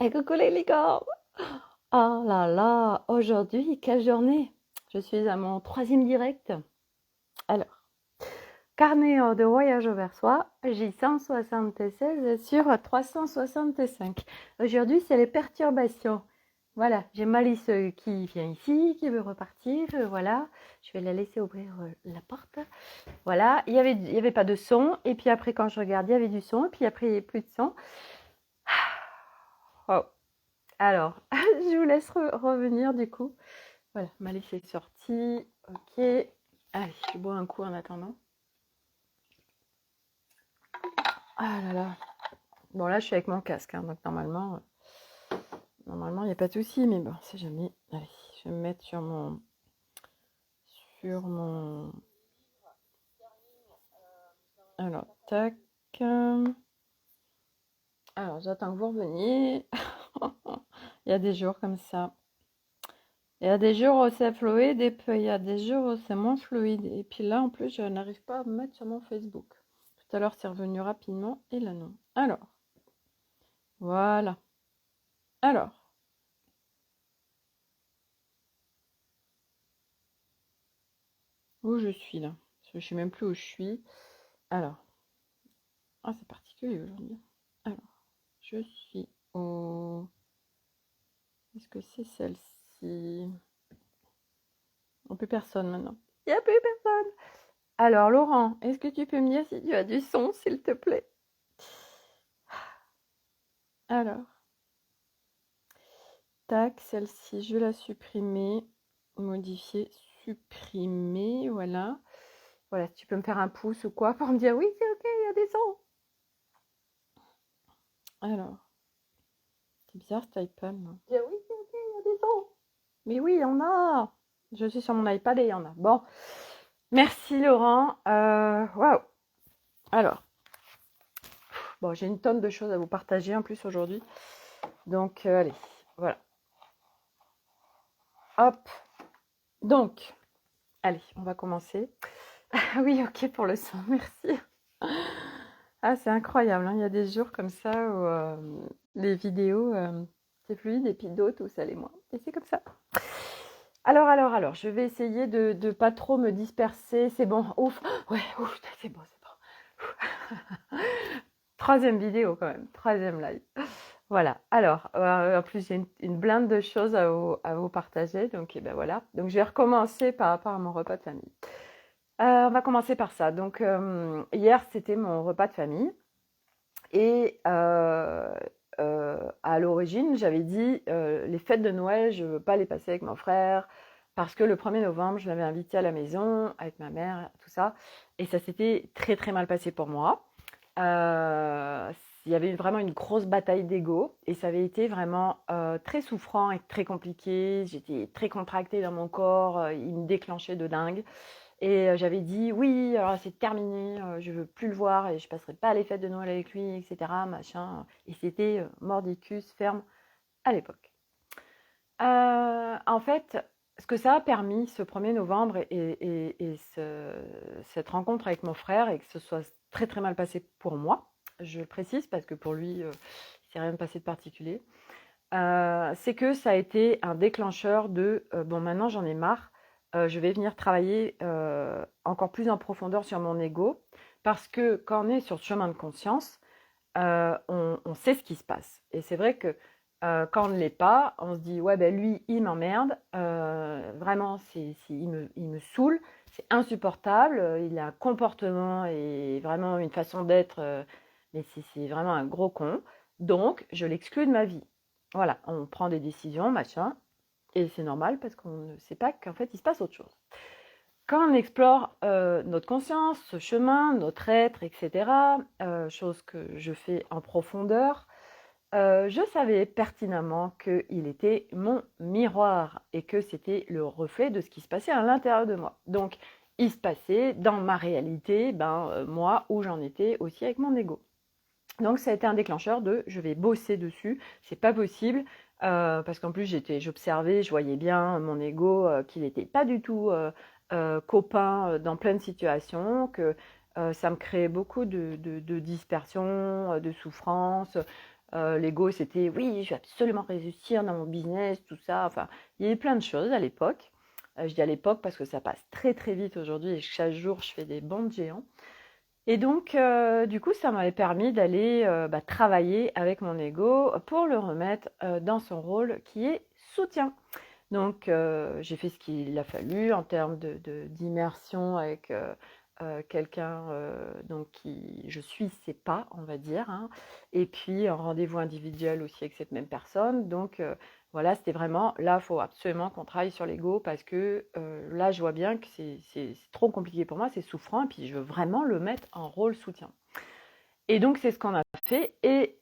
Et coucou les licornes! Oh là là, aujourd'hui, quelle journée! Je suis à mon troisième direct. Alors, carnet de voyage vers soi, J176 sur 365. Aujourd'hui, c'est les perturbations. Voilà, j'ai Malice qui vient ici, qui veut repartir. Voilà, je vais la laisser ouvrir la porte. Voilà, il y avait pas de son. Et puis après, quand je regarde, il y avait du son. Et puis après, il n'y avait plus de son. Oh. Alors, je vous laisse revenir du coup. Voilà, Malice est sortie. Ok. Allez, je bois un coup en attendant. Ah là là. Bon, là, je suis avec mon casque, hein, donc normalement, il n'y a pas de souci, mais bon, c'est jamais. Allez, je vais me mettre sur mon. Alors, tac. Alors, j'attends que vous reveniez. Il y a des jours comme ça. Il y a des jours où c'est fluide et puis il y a des jours où c'est moins fluide. Et puis là, en plus, je n'arrive pas à me mettre sur mon Facebook. Tout à l'heure, c'est revenu rapidement et là, non. Alors, voilà. Alors, où je suis là? Parce que je ne sais même plus où je suis. Alors, ah, c'est particulier aujourd'hui. Alors, je suis au... Est-ce que c'est celle-ci? Il n'y a plus personne maintenant. Il n'y a plus personne. Alors, Laurent, est-ce que tu peux me dire si tu as du son, s'il te plaît? Alors, tac, celle-ci, je vais la supprimer. Modifier, supprimer, voilà. Voilà, si tu peux me faire un pouce ou quoi pour me dire oui, c'est ok, il y a des sons. Alors, c'est bizarre cet iPad. Dire oui, c'est ok, il y a des sons. Mais oui, il y en a. Je suis sur mon iPad et il y en a. Bon, merci Laurent. Waouh. Alors, bon, j'ai une tonne de choses à vous partager en plus aujourd'hui. Donc, allez, voilà. Hop. Donc, allez, on va commencer. Ah oui, ok pour le son, merci. Ah, c'est incroyable, hein. Il y a des jours comme ça où les vidéos, c'est fluide et puis d'autres où ça l'est moins. Et c'est comme ça. Alors, je vais essayer de pas trop me disperser. C'est bon, ouf, ouais, ouf, c'est bon, c'est bon. Troisième vidéo quand même, troisième live. Voilà, alors, en plus j'ai une blinde de choses à vous partager, donc ben voilà. Donc je vais recommencer par rapport à mon repas de famille. On va commencer par ça. Donc hier c'était mon repas de famille et à l'origine j'avais dit les fêtes de Noël je veux pas les passer avec mon frère parce que le 1er novembre je l'avais invité à la maison avec ma mère, tout ça, et ça s'était très très mal passé pour moi. Il y avait vraiment une grosse bataille d'ego et ça avait été vraiment très souffrant et très compliqué. J'étais très contractée dans mon corps, il me déclenchait de dingue. Et j'avais dit oui, alors c'est terminé, je veux plus le voir et je passerai pas les fêtes de Noël avec lui, etc. Machin. Et c'était mordicus ferme à l'époque. En fait, ce que ça a permis ce 1er novembre et cette rencontre avec mon frère, et que ce soit très très mal passé pour moi, je le précise parce que pour lui, il ne s'est rien passé de particulier, c'est que ça a été un déclencheur de bon, maintenant j'en ai marre, je vais venir travailler encore plus en profondeur sur mon ego, parce que quand on est sur ce chemin de conscience, on sait ce qui se passe. Et c'est vrai que quand on ne l'est pas, on se dit ouais ben lui il m'emmerde, vraiment il me saoule, c'est insupportable, il a un comportement et vraiment une façon d'être, mais c'est vraiment un gros con, donc je l'exclus de ma vie. Voilà, on prend des décisions, machin, et c'est normal parce qu'on ne sait pas qu'en fait il se passe autre chose. Quand on explore notre conscience, ce chemin, notre être, etc., chose que je fais en profondeur, je savais pertinemment qu'il était mon miroir et que c'était le reflet de ce qui se passait à l'intérieur de moi. Donc, il se passait dans ma réalité, moi, où j'en étais aussi avec mon ego. Donc, ça a été un déclencheur de je vais bosser dessus, c'est pas possible. Parce qu'en plus j'observais, je voyais bien mon ego, qu'il n'était pas du tout copain dans plein de situations, que ça me créait beaucoup de dispersion, de souffrance, L'ego, c'était oui, je vais absolument réussir dans mon business, tout ça. Enfin, il y avait plein de choses à l'époque. Je dis à l'époque parce que ça passe très très vite aujourd'hui et chaque jour je fais des bonds de géants. Et donc, du coup, ça m'avait permis d'aller travailler avec mon ego pour le remettre dans son rôle qui est soutien. Donc, j'ai fait ce qu'il a fallu en termes d'immersion avec quelqu'un donc qui je suis ses pas, on va dire, hein. Et puis un rendez-vous individuel aussi avec cette même personne. Donc voilà, c'était vraiment là, il faut absolument qu'on travaille sur l'ego parce que là, je vois bien que c'est trop compliqué pour moi, c'est souffrant, et puis je veux vraiment le mettre en rôle soutien. Et donc, c'est ce qu'on a fait, et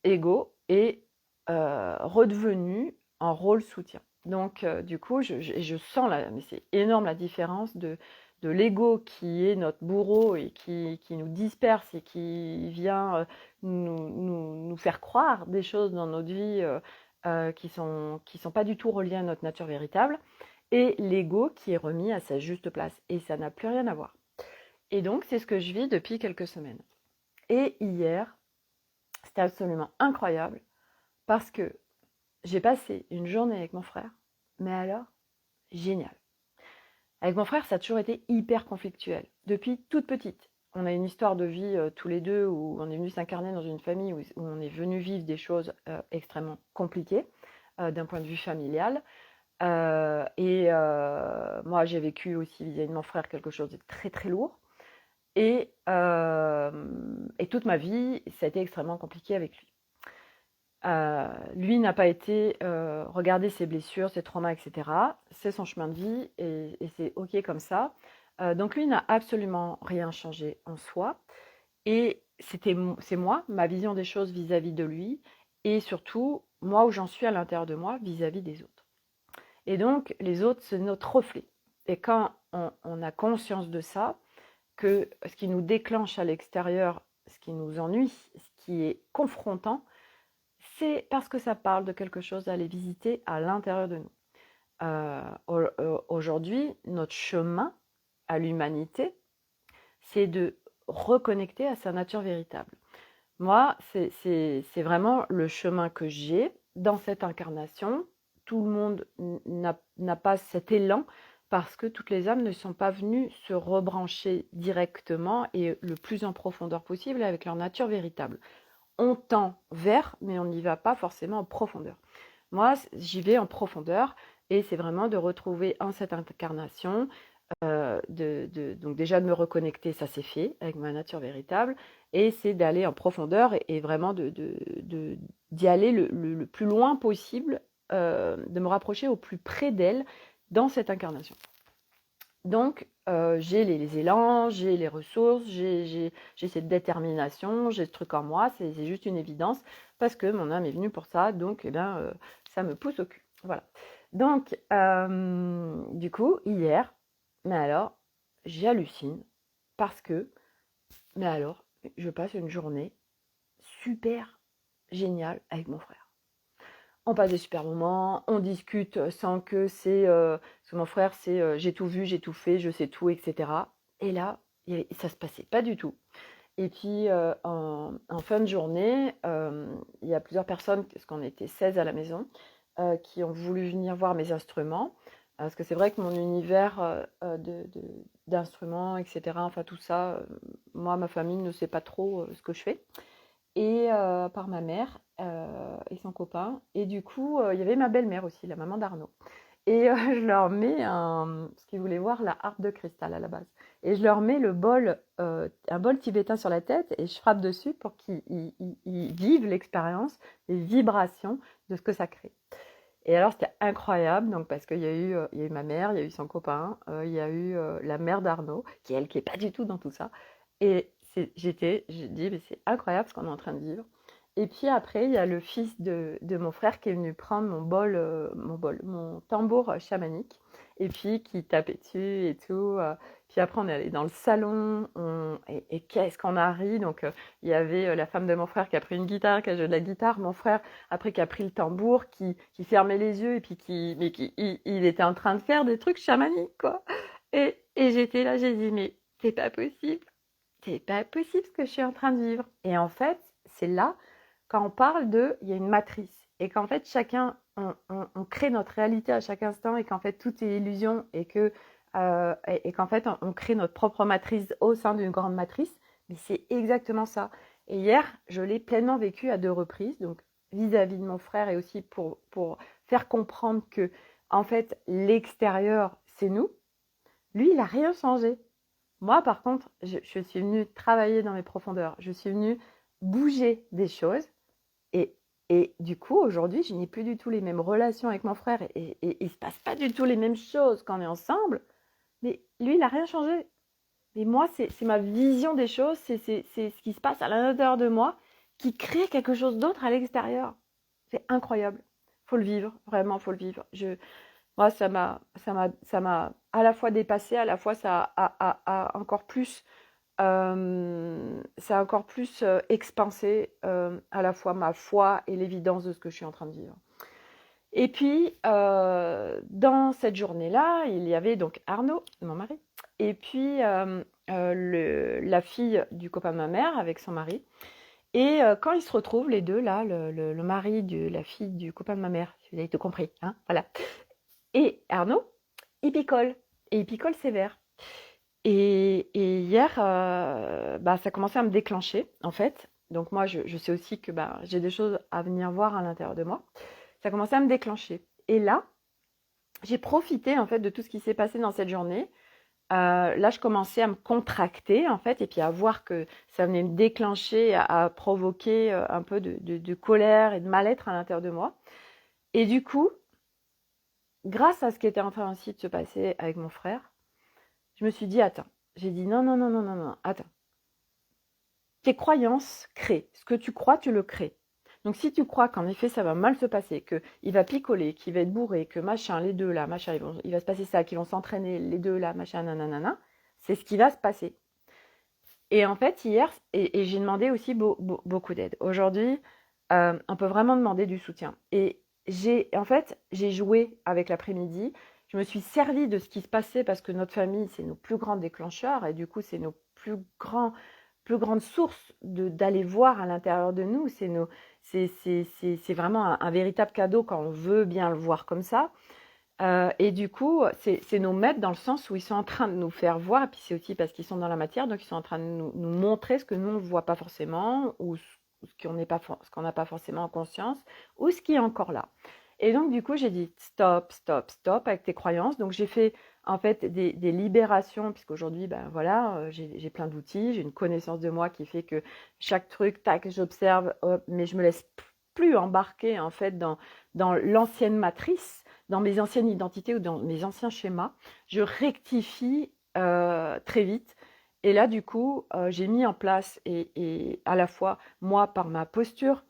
ego est redevenu en rôle soutien. Donc, du coup, je sens, mais c'est énorme la différence de l'ego qui est notre bourreau et qui nous disperse et qui vient nous faire croire des choses dans notre vie qui sont pas du tout reliées à notre nature véritable, et l'ego qui est remis à sa juste place. Et ça n'a plus rien à voir. Et donc, c'est ce que je vis depuis quelques semaines. Et hier, c'était absolument incroyable parce que j'ai passé une journée avec mon frère, mais alors, génial. Avec mon frère, ça a toujours été hyper conflictuel. Depuis toute petite, on a une histoire de vie tous les deux où on est venu s'incarner dans une famille où on est venu vivre des choses extrêmement compliquées d'un point de vue familial. Moi, j'ai vécu aussi vis-à-vis de mon frère quelque chose de très très lourd. Et toute ma vie, ça a été extrêmement compliqué avec lui. Lui n'a pas été regarder ses blessures, ses traumas, etc. C'est son chemin de vie et c'est OK comme ça. Donc lui n'a absolument rien changé en soi. Et c'est moi, ma vision des choses vis-à-vis de lui, et surtout moi où j'en suis à l'intérieur de moi vis-à-vis des autres. Et donc les autres, c'est notre reflet. Et quand on a conscience de ça, que ce qui nous déclenche à l'extérieur, ce qui nous ennuie, ce qui est confrontant, c'est parce que ça parle de quelque chose à aller visiter à l'intérieur de nous. Aujourd'hui, notre chemin à l'humanité, c'est de reconnecter à sa nature véritable. Moi, c'est vraiment le chemin que j'ai dans cette incarnation. Tout le monde n'a pas cet élan parce que toutes les âmes ne sont pas venues se rebrancher directement et le plus en profondeur possible avec leur nature véritable. On tend vers, mais on n'y va pas forcément en profondeur. Moi, j'y vais en profondeur, et c'est vraiment de retrouver en cette incarnation, donc déjà de me reconnecter, ça c'est fait avec ma nature véritable, et c'est d'aller en profondeur et vraiment d'y aller le plus loin possible, de me rapprocher au plus près d'elle dans cette incarnation. Donc, j'ai les élans, j'ai les ressources, j'ai cette détermination, j'ai ce truc en moi, c'est juste une évidence, parce que mon âme est venue pour ça, donc eh bien, ça me pousse au cul. Voilà. Donc, du coup, hier, mais alors, j'hallucine, parce que, mais alors, je passe une journée super géniale avec mon frère. On passe des super moments, on discute sans que parce que mon frère, c'est j'ai tout vu, j'ai tout fait, je sais tout, etc. Et là, ça se passait pas du tout. Et puis, en fin de journée, il y a plusieurs personnes, parce qu'on était 16 à la maison, qui ont voulu venir voir mes instruments. Parce que c'est vrai que mon univers d'instruments, etc., enfin tout ça, moi, ma famille ne sait pas trop ce que je fais, et par ma mère et son copain. Et du coup, il y avait ma belle-mère aussi, la maman d'Arnaud. Et je leur mets parce qu'ils voulaient voir la harpe de cristal à la base. Et je leur mets un bol tibétain sur la tête, et je frappe dessus pour qu'ils vivent l'expérience, les vibrations de ce que ça crée. Et alors, c'était incroyable, donc, parce qu'il il y a eu ma mère, il y a eu son copain, il y a eu la mère d'Arnaud, qui elle, qui est pas du tout dans tout ça. Et j'ai dit, mais c'est incroyable ce qu'on est en train de vivre. Et puis après, il y a le fils de mon frère qui est venu prendre mon tambour chamanique, et puis qui tapait dessus et tout. Puis après, on est allé dans le salon, et qu'est-ce qu'on a ri. Donc, il y avait la femme de mon frère qui a pris une guitare, qui a joué de la guitare. Mon frère, après, qui a pris le tambour, qui fermait les yeux, et puis il était en train de faire des trucs chamaniques, quoi. Et j'étais là, j'ai dit, mais c'est pas possible ce que je suis en train de vivre. Et en fait, c'est là quand on parle il y a une matrice et qu'en fait chacun, on crée notre réalité à chaque instant et qu'en fait tout est illusion et qu'en fait on crée notre propre matrice au sein d'une grande matrice, mais c'est exactement ça. Et hier, je l'ai pleinement vécu à 2 reprises, donc vis-à-vis de mon frère et aussi pour faire comprendre que en fait l'extérieur c'est nous. Lui, il n'a rien changé. Moi, par contre, je suis venue travailler dans mes profondeurs. Je suis venue bouger des choses. Et, et du coup, aujourd'hui, je n'ai plus du tout les mêmes relations avec mon frère. Et il ne se passe pas du tout les mêmes choses quand on est ensemble. Mais lui, il n'a rien changé. Mais moi, c'est ma vision des choses. C'est ce qui se passe à l'intérieur de moi qui crée quelque chose d'autre à l'extérieur. C'est incroyable. Faut le vivre. Vraiment, faut le vivre. Moi, ça m'a à la fois dépassé, à la fois a encore plus, ça a encore plus expansé à la fois ma foi et l'évidence de ce que je suis en train de vivre. Et puis, dans cette journée-là, il y avait donc Arnaud, mon mari, et puis la fille du copain de ma mère avec son mari. Et quand ils se retrouvent, les deux, là, le mari de la fille du copain de ma mère, vous avez tout compris, hein, voilà. Et Arnaud, il picole. Et il picole sévère. Et hier, ça commençait à me déclencher, en fait. Donc moi, je sais aussi que j'ai des choses à venir voir à l'intérieur de moi. Ça commençait à me déclencher. Et là, j'ai profité, en fait, de tout ce qui s'est passé dans cette journée. Là, je commençais à me contracter, en fait, et puis à voir que ça venait me déclencher, à provoquer un peu de colère et de mal-être à l'intérieur de moi. Et du coup, grâce à ce qui était en train aussi de se passer avec mon frère, je me suis dit, attends, j'ai dit non, non, non, non, non, non, attends. Tes croyances créent. Ce que tu crois, tu le crées. Donc si tu crois qu'en effet ça va mal se passer, qu'il va picoler, qu'il va être bourré, que machin, les deux là, machin, il va se passer ça, qu'ils vont s'entraîner, les deux là, machin, nanana, c'est ce qui va se passer. Et en fait, hier, et j'ai demandé aussi beaucoup d'aide. Aujourd'hui, on peut vraiment demander du soutien. Et en fait, j'ai joué avec l'après-midi. Je me suis servie de ce qui se passait parce que notre famille, c'est nos plus grands déclencheurs et du coup, c'est nos plus grandes sources d'aller voir à l'intérieur de nous. C'est vraiment un véritable cadeau quand on veut bien le voir comme ça. Et du coup, c'est nos maîtres dans le sens où ils sont en train de nous faire voir, et puis c'est aussi parce qu'ils sont dans la matière, donc ils sont en train de nous montrer ce que nous, on ne voit pas forcément, ou ce qu'on n'a pas forcément en conscience, ou ce qui est encore là. Et donc, du coup, j'ai dit stop, stop, stop avec tes croyances. Donc, j'ai fait en fait des libérations, puisqu'aujourd'hui, voilà, j'ai plein d'outils, j'ai une connaissance de moi qui fait que chaque truc, tac, j'observe, mais je me laisse plus embarquer en fait dans l'ancienne matrice, dans mes anciennes identités ou dans mes anciens schémas. Je rectifie très vite. Et là, du coup, j'ai mis en place, et à la fois moi par ma posture,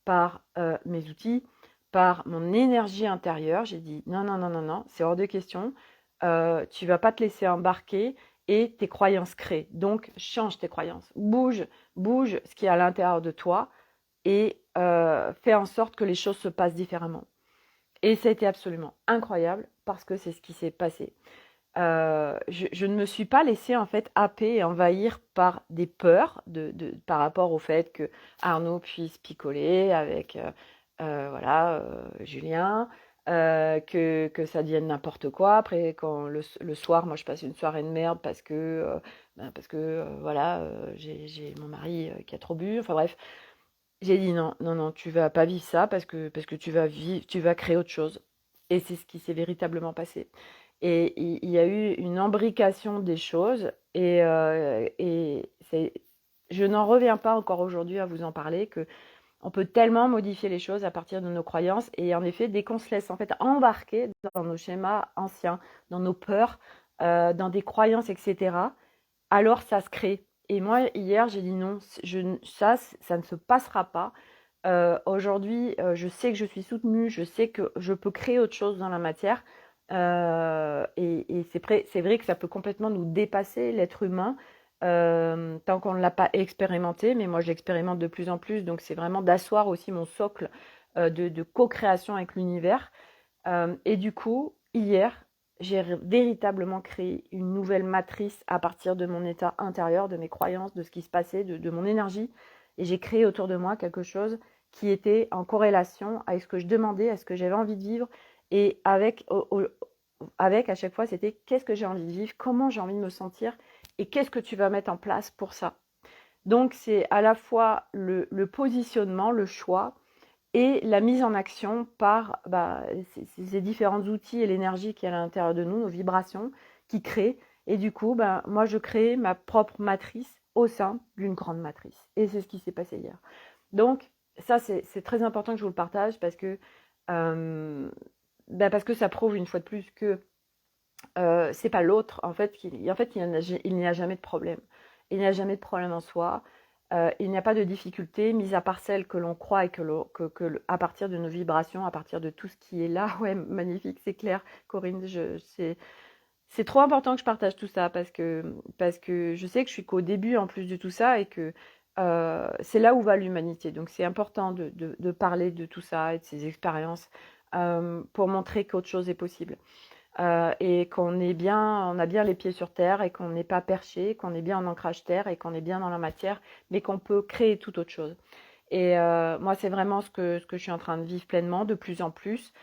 par mes outils, par mon énergie intérieure, j'ai dit non, non, non, non, non, c'est hors de question. Tu vas pas te laisser embarquer et tes croyances créent. Donc, change tes croyances. Bouge ce qui est à l'intérieur de toi et fais en sorte que les choses se passent différemment. Et ça a été absolument incroyable parce que c'est ce qui s'est passé. Je ne me suis pas laissée en fait happer et envahir par des peurs par rapport au fait que Arnaud puisse picoler avec voilà, Julien, que ça devienne n'importe quoi. Après, quand le soir, moi je passe une soirée de merde parce que voilà, j'ai mon mari qui a trop bu. Enfin bref, j'ai dit non, non, non, tu vas pas vivre ça parce que tu vas créer autre chose. Et c'est ce qui s'est véritablement passé. Et il y a eu une embrication des choses et je n'en reviens pas encore aujourd'hui à vous en parler que on peut tellement modifier les choses à partir de nos croyances et en effet dès qu'on se laisse en fait embarquer dans nos schémas anciens, dans nos peurs, dans des croyances, etc. Alors ça se crée. Et moi, hier, j'ai dit non, ça ne se passera pas. Aujourd'hui, je sais que je suis soutenue, je sais que je peux créer autre chose dans la matière. Et c'est vrai que ça peut complètement nous dépasser, l'être humain, tant qu'on ne l'a pas expérimenté. Mais moi, je l'expérimente de plus en plus. Donc, c'est vraiment d'asseoir aussi mon socle de co-création avec l'univers. Et du coup, hier, j'ai véritablement créé une nouvelle matrice à partir de mon état intérieur, de mes croyances, de ce qui se passait, de mon énergie. Et j'ai créé autour de moi quelque chose qui était en corrélation avec ce que je demandais, à ce que j'avais envie de vivre. Et avec à chaque fois, c'était qu'est-ce que j'ai envie de vivre, comment j'ai envie de me sentir et qu'est-ce que tu vas mettre en place pour ça. Donc, c'est à la fois le positionnement, le choix et la mise en action par ces différents outils et l'énergie qui est à l'intérieur de nous, nos vibrations, qui créent. Et du coup, moi, je crée ma propre matrice au sein d'une grande matrice. Et c'est ce qui s'est passé hier. Donc, ça, c'est très important que je vous le partage parce que ça prouve une fois de plus que c'est pas l'autre. En fait, il n'y a jamais de problème. Il n'y a jamais de problème en soi. Il n'y a pas de difficulté, mis à part celle que l'on croit et à partir de nos vibrations, à partir de tout ce qui est là. Ouais, magnifique, c'est clair, Corinne. C'est trop important que je partage tout ça parce que je sais que je suis qu'au début en plus de tout ça et que c'est là où va l'humanité. Donc c'est important de parler de tout ça et de ces expériences pour montrer qu'autre chose est possible. Et qu'on est bien, on a bien les pieds sur terre et qu'on n'est pas perché, qu'on est bien en ancrage terre et qu'on est bien dans la matière, mais qu'on peut créer tout autre chose. Et moi, c'est vraiment ce que je suis en train de vivre pleinement, de plus en plus.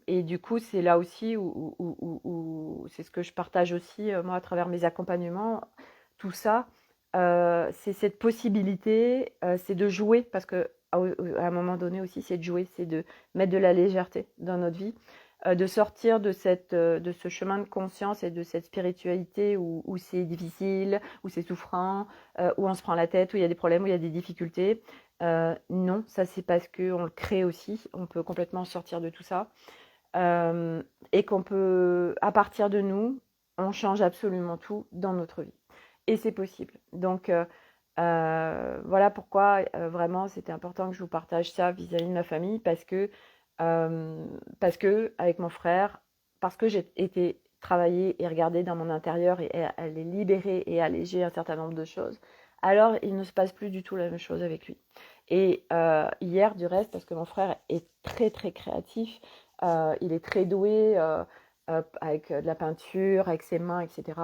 Et du coup, c'est là aussi où c'est ce que je partage aussi, moi, à travers mes accompagnements, tout ça. C'est cette possibilité, c'est de jouer, parce que à un moment donné aussi, c'est de jouer, c'est de mettre de la légèreté dans notre vie, de sortir de ce chemin de conscience et de cette spiritualité où c'est difficile, où c'est souffrant, où on se prend la tête, où il y a des problèmes, où il y a des difficultés. Non, ça c'est parce qu'on le crée aussi, on peut complètement sortir de tout ça. Et qu'on peut, à partir de nous, on change absolument tout dans notre vie. Et c'est possible. Donc voilà pourquoi vraiment c'était important que je vous partage ça vis-à-vis de ma famille, parce que avec mon frère, parce que j'ai été travailler et regarder dans mon intérieur et aller libérer et alléger un certain nombre de choses, alors il ne se passe plus du tout la même chose avec lui. Et hier, du reste, parce que mon frère est très très créatif, il est très doué avec de la peinture, avec ses mains, etc.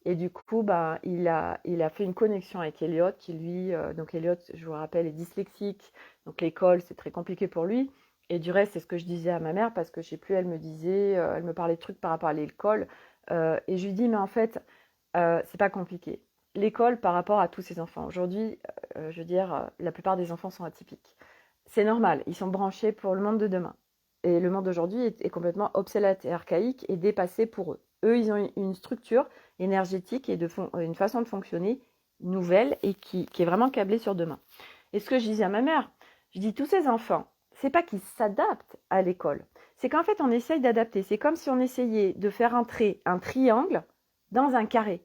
Et du coup, il a fait une connexion avec Elliot, qui lui, donc Elliot, je vous rappelle, est dyslexique, donc l'école, c'est très compliqué pour lui. Et du reste, c'est ce que je disais à ma mère, parce que je sais plus, elle me disait, elle me parlait de trucs par rapport à l'école. Et je lui dis, mais en fait, c'est pas compliqué. L'école par rapport à tous ces enfants. Aujourd'hui, je veux dire, la plupart des enfants sont atypiques. C'est normal, ils sont branchés pour le monde de demain. Et le monde d'aujourd'hui est complètement obsolète et archaïque et dépassé pour eux. Eux, ils ont une structure énergétique et une façon de fonctionner nouvelle et qui est vraiment câblée sur demain. Et ce que je disais à ma mère, je dis tous ces enfants, c'est pas qu'ils s'adaptent à l'école, c'est qu'en fait on essaye d'adapter. C'est comme si on essayait de faire entrer un triangle dans un carré.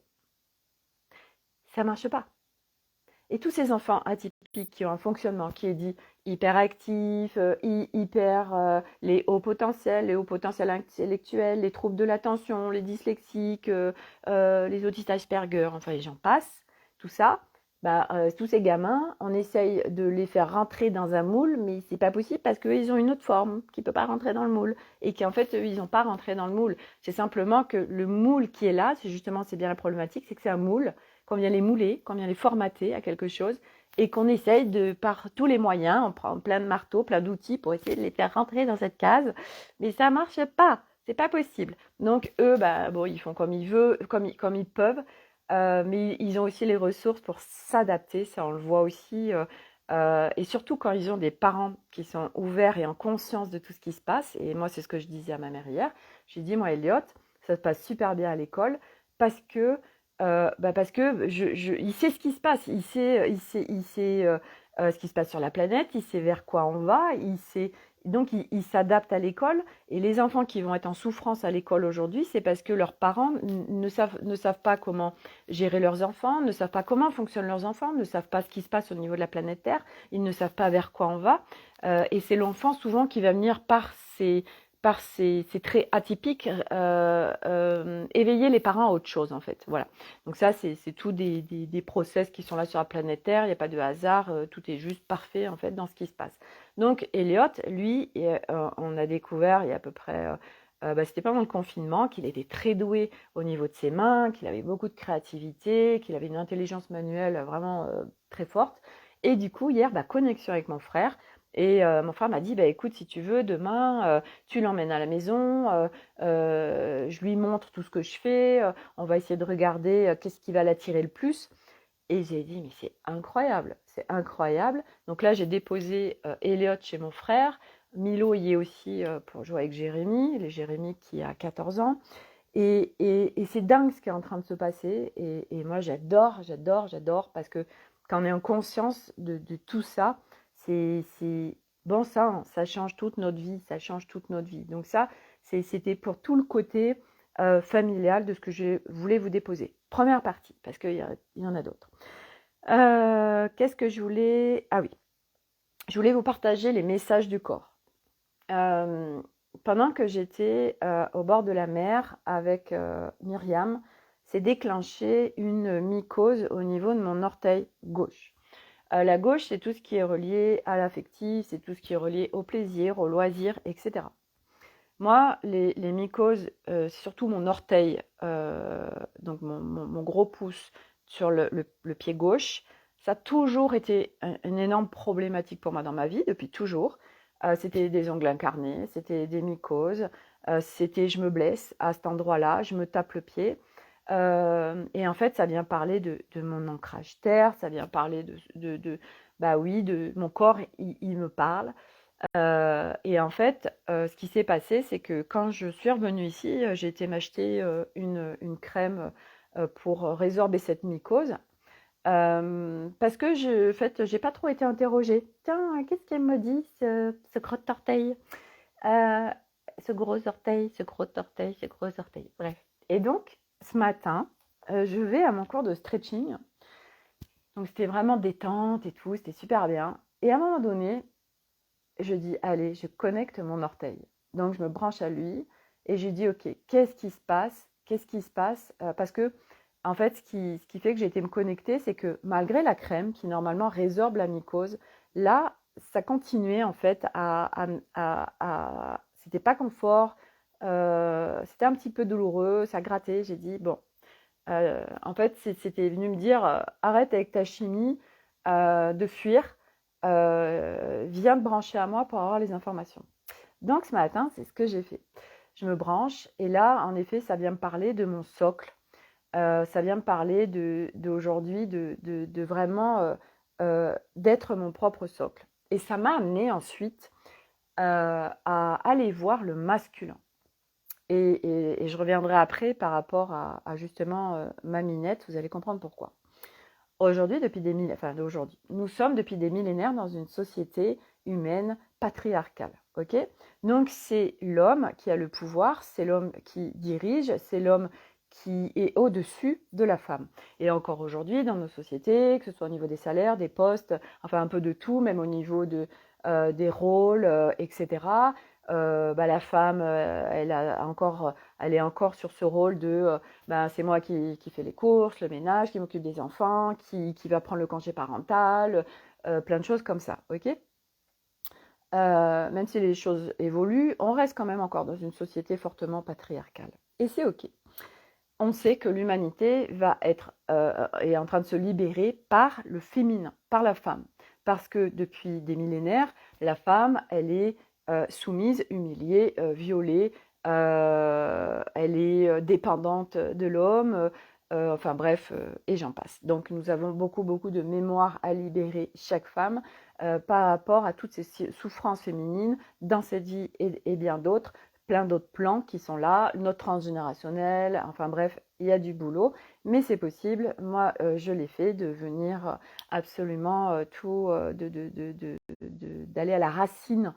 Ça marche pas. Et tous ces enfants atypiques qui ont un fonctionnement qui est dit hyperactif, les hauts potentiels intellectuels, les troubles de l'attention, les dyslexiques, les autistes Asperger, enfin les gens passent, tout ça, tous ces gamins, on essaye de les faire rentrer dans un moule, mais c'est pas possible parce qu'eux, ils ont une autre forme qui peut pas rentrer dans le moule et qu'en fait, eux, ils n'ont pas rentré dans le moule. C'est simplement que le moule qui est là, c'est bien la problématique, c'est que c'est un moule, qu'on vient les mouler, qu'on vient les formater à quelque chose et qu'on essaye par tous les moyens, on prend plein de marteaux, plein d'outils pour essayer de les faire rentrer dans cette case, mais ça marche pas, c'est pas possible. Donc eux, ils font comme ils veulent, comme ils peuvent, mais ils ont aussi les ressources pour s'adapter, ça on le voit aussi, et surtout quand ils ont des parents qui sont ouverts et en conscience de tout ce qui se passe. Et moi, c'est ce que je disais à ma mère hier. Je lui ai dit, moi, Elliot, ça se passe super bien à l'école parce que il sait ce qui se passe, il sait ce qui se passe sur la planète, il sait vers quoi on va, donc il s'adapte à l'école. Et les enfants qui vont être en souffrance à l'école aujourd'hui, c'est parce que leurs parents ne savent pas comment gérer leurs enfants, ne savent pas comment fonctionnent leurs enfants, ne savent pas ce qui se passe au niveau de la planète Terre, ils ne savent pas vers quoi on va. Et c'est l'enfant souvent qui va venir par ces traits atypiques, éveiller les parents à autre chose, en fait. Voilà. Donc ça, c'est tout des process qui sont là sur la planète Terre. Il n'y a pas de hasard. Tout est juste parfait, en fait, dans ce qui se passe. Donc, Elliot, lui, on a découvert il y a à peu près... c'était pendant le confinement qu'il était très doué au niveau de ses mains, qu'il avait beaucoup de créativité, qu'il avait une intelligence manuelle vraiment très forte. Et du coup, hier, connexion avec mon frère. Et mon frère m'a dit, écoute, si tu veux, demain, tu l'emmènes à la maison, je lui montre tout ce que je fais, on va essayer de regarder qu'est-ce qui va l'attirer le plus. Et j'ai dit, mais c'est incroyable, c'est incroyable. Donc là, j'ai déposé Elliot chez mon frère. Milo y est aussi pour jouer avec Jérémy, Jérémy qui a 14 ans. Et c'est dingue ce qui est en train de se passer. Et moi, j'adore, j'adore, j'adore, parce que quand on est en conscience de tout ça, c'est bon, ça change toute notre vie, ça change toute notre vie. Donc ça, c'était pour tout le côté familial de ce que je voulais vous déposer. Première partie, parce qu'il y en a d'autres. Qu'est-ce que je voulais... Ah oui, je voulais vous partager les messages du corps. Pendant que j'étais au bord de la mer avec Myriam, s'est déclenché une mycose au niveau de mon orteil gauche. La gauche, c'est tout ce qui est relié à l'affectif, c'est tout ce qui est relié au plaisir, au loisir, etc. Moi, les mycoses, surtout mon orteil, donc mon gros pouce sur le pied gauche, ça a toujours été une énorme problématique pour moi dans ma vie, depuis toujours. C'était des ongles incarnés, c'était des mycoses, c'était je me blesse à cet endroit-là, je me tape le pied. Et en fait, ça vient parler de mon ancrage terre, ça vient parler de mon corps, il me parle. Et en fait, ce qui s'est passé, c'est que quand je suis revenue ici, j'ai été m'acheter une crème pour résorber cette mycose. Parce que en fait, j'ai pas trop été interrogée. Tiens, qu'est-ce qu'elle me dit, ce gros orteil? Euh, ce gros orteil, ce gros orteil, ce gros orteil. Bref. Et donc, ce matin, je vais à mon cours de stretching. Donc, c'était vraiment détente et tout, c'était super bien. Et à un moment donné, je dis, allez, je connecte mon orteil. Donc, je me branche à lui et je lui dis, ok, qu'est-ce qui se passe? Qu'est-ce qui se passe? Parce que, en fait, ce qui fait que j'ai été me connecter, c'est que malgré la crème qui normalement résorbe la mycose, là, ça continuait en fait c'était pas confort, c'était un petit peu douloureux, ça grattait. J'ai dit, bon, en fait, c'était venu me dire, arrête avec ta chimie de fuir, viens te brancher à moi pour avoir les informations. Donc ce matin, c'est ce que j'ai fait. Je me branche et là, en effet, ça vient me parler de mon socle. Ça vient me parler d'aujourd'hui, de vraiment d'être mon propre socle. Et ça m'a amené ensuite à aller voir le masculin. Et je reviendrai après par rapport à justement ma minette, vous allez comprendre pourquoi. Aujourd'hui, nous sommes depuis des millénaires dans une société humaine patriarcale. Ok. Donc c'est l'homme qui a le pouvoir, c'est l'homme qui dirige, c'est l'homme qui est au-dessus de la femme. Et encore aujourd'hui, dans nos sociétés, que ce soit au niveau des salaires, des postes, enfin un peu de tout, même au niveau des rôles, etc. La femme, elle est encore sur ce rôle de c'est moi qui fais les courses, le ménage, qui m'occupe des enfants, qui va prendre le congé parental, plein de choses comme ça, ok. Même si les choses évoluent, on reste quand même encore dans une société fortement patriarcale. Et c'est ok. On sait que l'humanité est en train de se libérer par le féminin, par la femme. Parce que depuis des millénaires, la femme, elle est soumise, humiliée, violée, elle est dépendante de l'homme, enfin bref, et j'en passe. Donc nous avons beaucoup, beaucoup de mémoire à libérer chaque femme par rapport à toutes ces souffrances féminines dans cette vie et bien d'autres, plein d'autres plans qui sont là, notre transgénérationnel, enfin bref, il y a du boulot, mais c'est possible. Moi, je l'ai fait, de venir absolument d'aller à la racine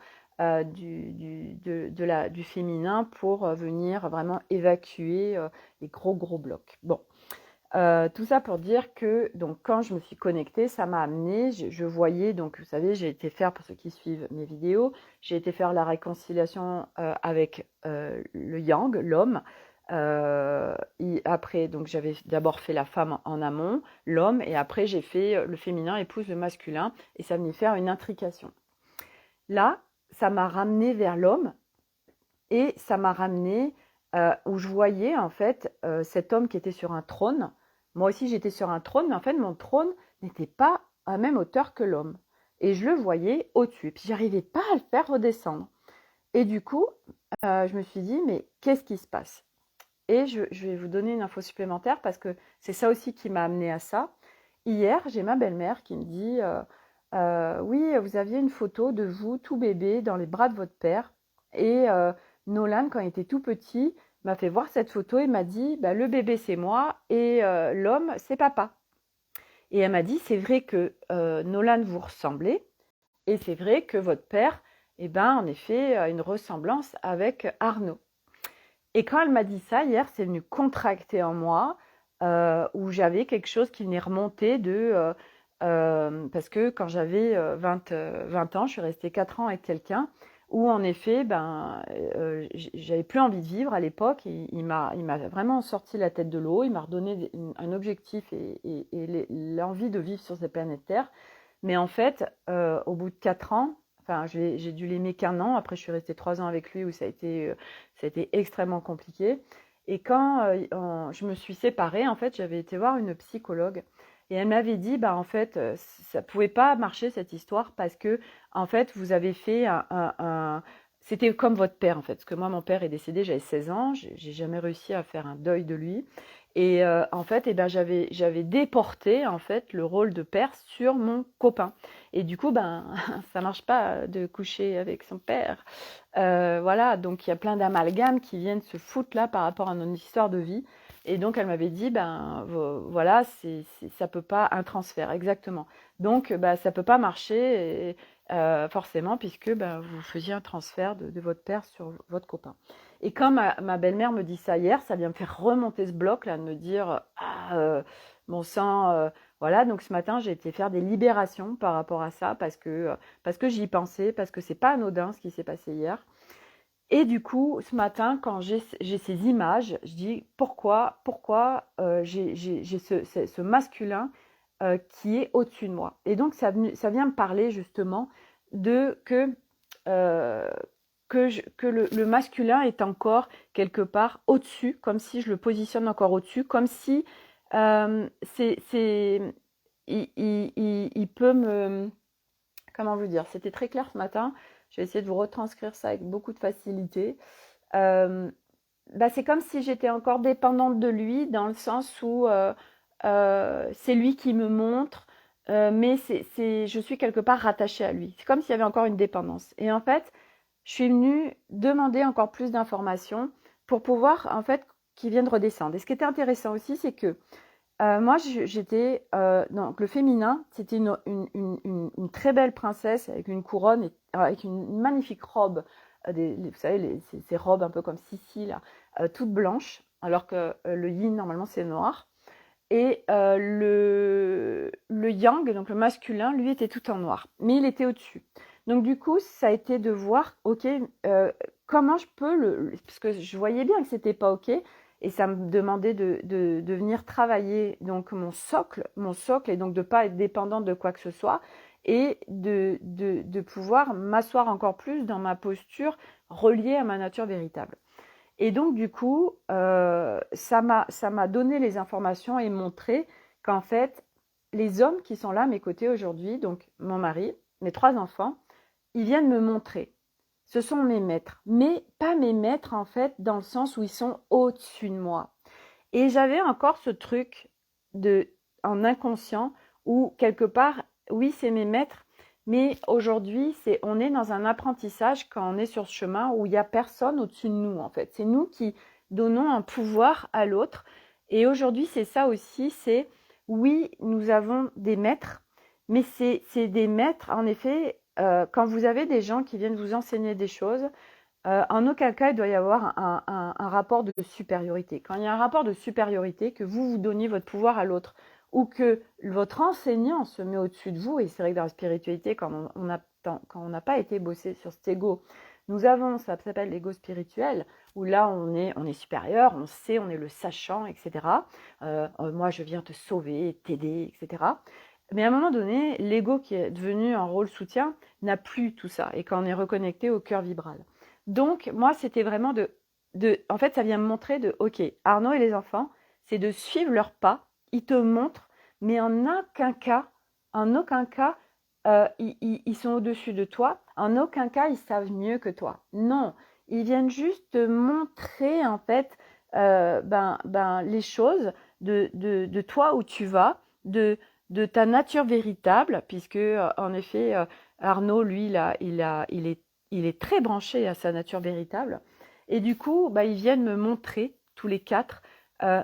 du féminin pour venir vraiment évacuer les gros blocs. Bon, tout ça pour dire que donc quand je me suis connectée, ça m'a amené, je voyais, donc vous savez, j'ai été faire, pour ceux qui suivent mes vidéos, j'ai été faire la réconciliation avec le yang, l'homme. Après, donc j'avais d'abord fait la femme en amont, l'homme, et après j'ai fait le féminin épouse le masculin, et ça venait faire une intrication. Là, ça m'a ramené vers l'homme, et ça m'a ramené où je voyais en fait cet homme qui était sur un trône. Moi aussi j'étais sur un trône, mais en fait mon trône n'était pas à la même hauteur que l'homme. Et je le voyais au-dessus. Puis j'arrivais pas à le faire redescendre. Et du coup, je me suis dit, mais qu'est-ce qui se passe? Et je vais vous donner une info supplémentaire parce que c'est ça aussi qui m'a amené à ça. Hier, j'ai ma belle-mère qui me dit, oui, vous aviez une photo de vous tout bébé dans les bras de votre père. Et Nolan, quand il était tout petit, m'a fait voir cette photo et m'a dit, bah, le bébé c'est moi et l'homme c'est papa. Et elle m'a dit, c'est vrai que Nolan vous ressemblait et c'est vrai que votre père, eh ben, en effet, a une ressemblance avec Arnaud. Et quand elle m'a dit ça hier, c'est venu contracter en moi, où j'avais quelque chose qui venait remonter parce que quand j'avais 20 ans, je suis restée 4 ans avec quelqu'un où en effet, ben, j'avais plus envie de vivre à l'époque. Il m'a vraiment sorti la tête de l'eau, il m'a redonné un objectif et l'envie de vivre sur cette planète Terre. Mais en fait, au bout de 4 ans, enfin, j'ai dû l'aimer qu'un an. Après, je suis restée 3 ans avec lui où ça a été extrêmement compliqué. Et quand je me suis séparée, en fait, j'avais été voir une psychologue. Et elle m'avait dit, bah, en fait, ça pouvait pas marcher cette histoire parce que, en fait, vous avez fait c'était comme votre père, en fait. Parce que moi, mon père est décédé, j'avais 16 ans, j'ai jamais réussi à faire un deuil de lui. Et en fait, eh ben, j'avais déporté en fait le rôle de père sur mon copain. Et du coup, ben, ça marche pas de coucher avec son père. Voilà, donc il y a plein d'amalgames qui viennent se foutre là par rapport à notre histoire de vie. Et donc elle m'avait dit, ben voilà, ça peut pas, un transfert, exactement. Donc bah, ça peut pas marcher forcément puisque ben, vous faisiez un transfert de votre père sur votre copain. Et quand ma belle-mère me dit ça hier, ça vient me faire remonter ce bloc là, de me dire, ah, mon sang, voilà. Donc ce matin, j'ai été faire des libérations par rapport à ça parce que j'y pensais, parce que c'est pas anodin ce qui s'est passé hier. Et du coup, ce matin, quand j'ai ces images, je dis pourquoi j'ai ce masculin qui est au-dessus de moi. Et donc, ça vient me parler justement de euh, que le masculin est encore quelque part au-dessus, comme si je le positionne encore au-dessus, comme si il peut me... Comment vous dire? C'était très clair ce matin. Je vais essayer de vous retranscrire ça avec beaucoup de facilité. Euh, Bah, c'est comme si j'étais encore dépendante de lui, dans le sens où c'est lui qui me montre, mais je suis quelque part rattachée à lui. C'est comme s'il y avait encore une dépendance. Et en fait, je suis venue demander encore plus d'informations pour pouvoir, en fait, qu'il vienne redescendre. Et ce qui était intéressant aussi, c'est que moi, j'étais donc le féminin, c'était une très belle princesse avec une couronne et avec une magnifique robe, vous savez, ces robes un peu comme Sissi, là, toutes blanches, alors que le yin, normalement, c'est noir. Et le yang, donc le masculin, lui était tout en noir, mais il était au-dessus. Donc du coup, ça a été de voir, ok, comment je peux parce que je voyais bien que c'était pas ok, et ça me demandait de venir travailler donc mon socle, et donc de pas être dépendante de quoi que ce soit, et de pouvoir m'asseoir encore plus dans ma posture reliée à ma nature véritable. Et donc, du coup, ça m'a donné les informations et montré qu'en fait, les hommes qui sont là à mes côtés aujourd'hui, donc mon mari, mes 3 enfants, ils viennent me montrer. Ce sont mes maîtres, mais pas mes maîtres en fait, dans le sens où ils sont au-dessus de moi. Et j'avais encore ce truc en inconscient où quelque part, oui, c'est mes maîtres, mais aujourd'hui, on est dans un apprentissage quand on est sur ce chemin où il n'y a personne au-dessus de nous, en fait. C'est nous qui donnons un pouvoir à l'autre. Et aujourd'hui, c'est ça aussi, oui, nous avons des maîtres, mais c'est des maîtres, en effet, quand vous avez des gens qui viennent vous enseigner des choses, en aucun cas, il doit y avoir un rapport de supériorité. Quand il y a un rapport de supériorité, que vous donniez votre pouvoir à l'autre, ou que votre enseignant se met au-dessus de vous, et c'est vrai que dans la spiritualité, quand on n'a pas été bossé sur cet ego, nous avons, ça s'appelle l'ego spirituel, où là on est supérieur, on sait, on est le sachant, etc. Moi je viens te sauver, t'aider, etc. Mais à un moment donné, l'ego qui est devenu un rôle soutien n'a plus tout ça, et quand on est reconnecté au cœur vibral. Donc, moi, c'était vraiment en fait, ça vient me montrer ok, Arnaud et les enfants, c'est de suivre leurs pas, ils te montrent, mais en aucun cas, en aucun cas, ils sont au-dessus de toi. En aucun cas, ils savent mieux que toi. Non, ils viennent juste te montrer, en fait, les choses de toi où tu vas, de ta nature véritable, puisque, en effet, Arnaud, lui, il est très branché à sa nature véritable. Et du coup, ils viennent me montrer, tous les quatre,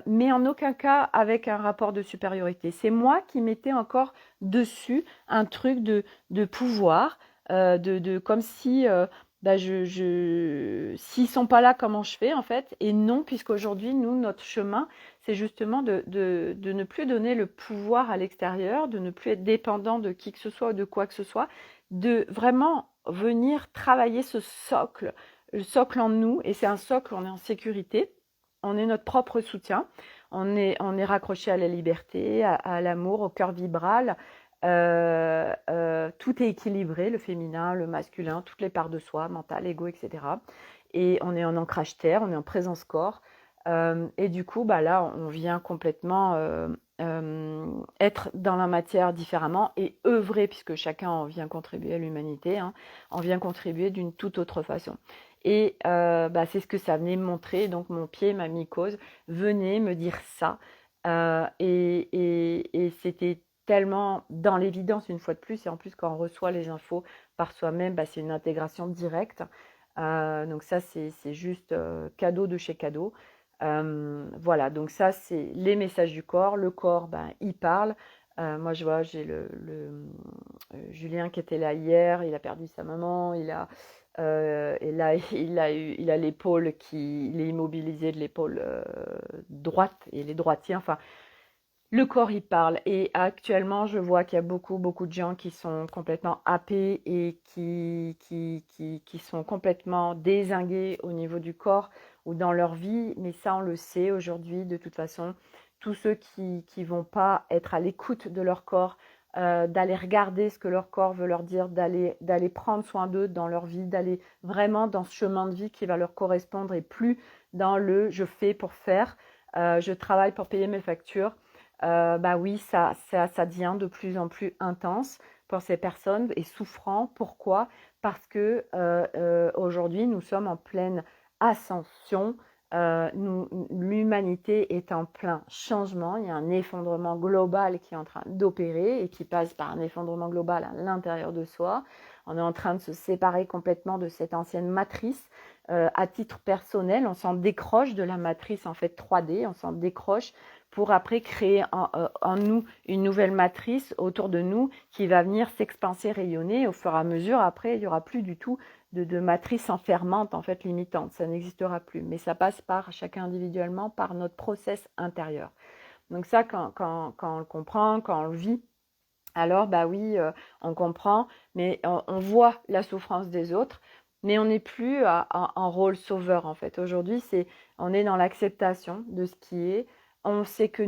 mais en aucun cas avec un rapport de supériorité. C'est moi qui mettais encore dessus un truc de pouvoir, comme si s'ils sont pas là, comment je fais en fait? Et non, puisqu'aujourd'hui, nous, notre chemin, c'est justement de ne plus donner le pouvoir à l'extérieur, de ne plus être dépendant de qui que ce soit ou de quoi que ce soit, de vraiment venir travailler ce socle, le socle en nous, et c'est un socle, on est en sécurité, on est notre propre soutien, on est raccroché à la liberté, à l'amour, au cœur vibral. Tout est équilibré, le féminin, le masculin, toutes les parts de soi, mental, ego, etc. Et on est en ancrage terre, on est en présence corps. Et du coup, là, on vient complètement être dans la matière différemment et œuvrer, puisque chacun en vient contribuer à l'humanité, hein, en vient contribuer d'une toute autre façon. Et c'est ce que ça venait me montrer. Donc mon pied, ma mycose, venait me dire ça. Et c'était tellement dans l'évidence une fois de plus. Et en plus, quand on reçoit les infos par soi-même, c'est une intégration directe. Donc ça, c'est juste cadeau de chez cadeau. Voilà, donc ça, c'est les messages du corps. Le corps, il parle. Moi, je vois, j'ai Julien qui était là hier. Il a perdu sa maman. Et là, il a l'épaule il est immobilisé de l'épaule droite, et il est droitier. Enfin, le corps, il parle. Et actuellement, je vois qu'il y a beaucoup, beaucoup de gens qui sont complètement happés et qui sont complètement dézingués au niveau du corps ou dans leur vie. Mais ça, on le sait aujourd'hui, de toute façon. Tous ceux qui vont pas être à l'écoute de leur corps, d'aller regarder ce que leur corps veut leur dire, d'aller prendre soin d'eux dans leur vie, d'aller vraiment dans ce chemin de vie qui va leur correspondre et plus dans le je fais pour faire, je travaille pour payer mes factures. Oui, ça devient de plus en plus intense pour ces personnes et souffrant. Pourquoi? Parce que aujourd'hui, nous sommes en pleine ascension. L'humanité est en plein changement. Il y a un effondrement global qui est en train d'opérer et qui passe par un effondrement global à l'intérieur de soi. On est en train de se séparer complètement de cette ancienne matrice. À titre personnel, on s'en décroche de la matrice en fait 3D, on s'en décroche pour après créer en nous une nouvelle matrice autour de nous qui va venir s'expanser, rayonner. Au fur et à mesure, après, il n'y aura plus du tout de matrice enfermante, en fait, limitante. Ça n'existera plus. Mais ça passe par chacun individuellement, par notre process intérieur. Donc ça, quand on le comprend, quand on le vit, alors oui, on comprend, mais on voit la souffrance des autres, mais on n'est plus en rôle sauveur, en fait. Aujourd'hui, on est dans l'acceptation de ce qui est. On sait que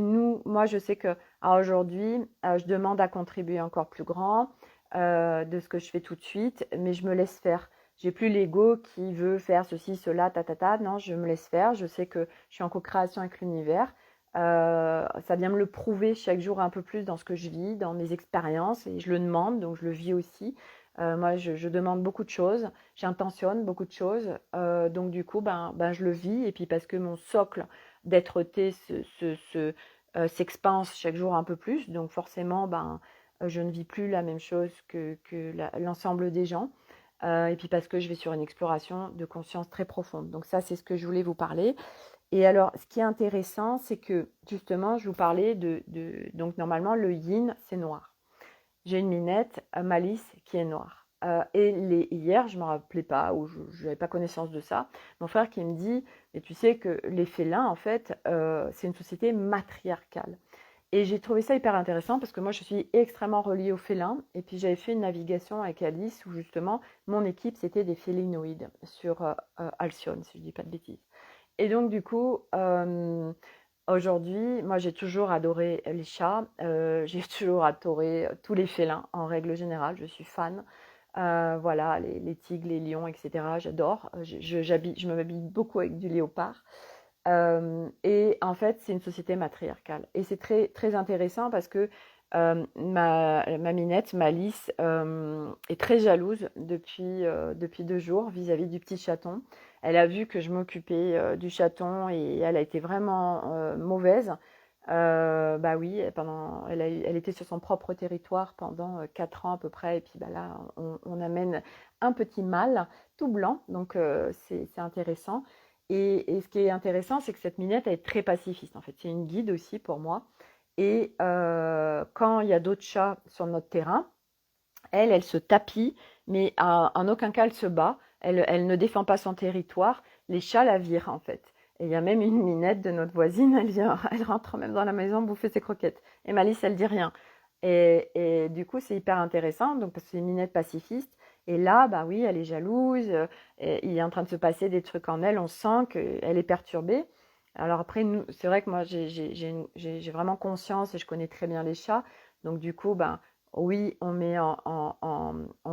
moi, je sais que aujourd'hui, je demande à contribuer encore plus grand de ce que je fais tout de suite, mais je me laisse faire. J'ai plus l'ego qui veut faire ceci, cela, Non, je me laisse faire. Je sais que je suis en co-création avec l'univers. Ça vient me le prouver chaque jour un peu plus dans ce que je vis, dans mes expériences, et je le demande, donc je le vis aussi. Moi, je demande beaucoup de choses, j'intentionne beaucoup de choses, donc du coup, je le vis, et puis parce que mon socle d'être-té s'expanse chaque jour un peu plus, donc forcément, je ne vis plus la même chose que l'ensemble des gens, et puis parce que je vais sur une exploration de conscience très profonde. Donc ça, c'est ce que je voulais vous parler. Et alors, ce qui est intéressant, c'est que justement, je vous parlais donc normalement, le yin, c'est noir. J'ai une minette, Malice, qui est noire. Hier, je ne me rappelais pas, ou je n'avais pas connaissance de ça, mon frère qui me dit, mais tu sais que les félins, en fait, c'est une société matriarcale. Et j'ai trouvé ça hyper intéressant parce que moi, je suis extrêmement reliée aux félins. Et puis, j'avais fait une navigation avec Alice où justement, mon équipe, c'était des félinoïdes sur Alcyone, si je ne dis pas de bêtises. Et donc, du coup, aujourd'hui, moi, j'ai toujours adoré les chats. J'ai toujours adoré tous les félins, en règle générale. Je suis fan. Voilà, les tigres, les lions, etc. J'adore. Je me m'habille beaucoup avec du léopard. Et en fait, c'est une société matriarcale. Et c'est très, très intéressant parce que Ma minette, Malice, est très jalouse depuis 2 jours vis-à-vis du petit chaton. Elle a vu que je m'occupais du chaton et elle a été vraiment mauvaise. Bah oui, elle était sur son propre territoire pendant 4 ans à peu près. Et puis bah là, on amène un petit mâle tout blanc, donc c'est intéressant. Et ce qui est intéressant, c'est que cette minette, elle est très pacifiste. En fait, c'est une guide aussi pour moi. Et quand il y a d'autres chats sur notre terrain, elle se tapit, mais en aucun cas elle se bat. Elle ne défend pas son territoire. Les chats la virent en fait. Et il y a même une minette de notre voisine, elle rentre même dans la maison bouffer ses croquettes. Et Malice, elle dit rien. Et du coup, c'est hyper intéressant, donc parce que c'est une minette pacifiste. Et là, bah oui, elle est jalouse. Et il est en train de se passer des trucs en elle. On sent qu'elle est perturbée. Alors après, c'est vrai que moi, j'ai vraiment conscience et je connais très bien les chats. Donc du coup, ben oui, on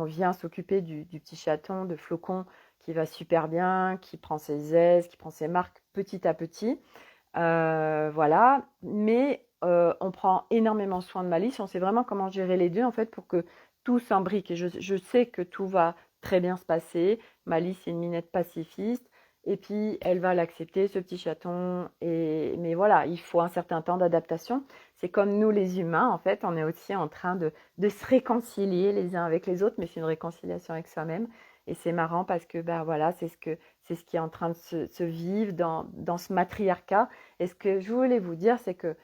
vient s'occuper du petit chaton de Flocon qui va super bien, qui prend ses aises, qui prend ses marques petit à petit. Voilà, mais on prend énormément soin de Malice. On sait vraiment comment gérer les deux en fait pour que tout s'imbrique. Et je sais que tout va très bien se passer. Malice est une minette pacifiste. Et puis, elle va l'accepter, ce petit chaton. Mais voilà, il faut un certain temps d'adaptation. C'est comme nous, les humains, en fait, on est aussi en train de se réconcilier les uns avec les autres, mais c'est une réconciliation avec soi-même. Et c'est marrant parce que, ben voilà, c'est ce qui est en train de se vivre dans ce matriarcat. Et ce que je voulais vous dire, c'est que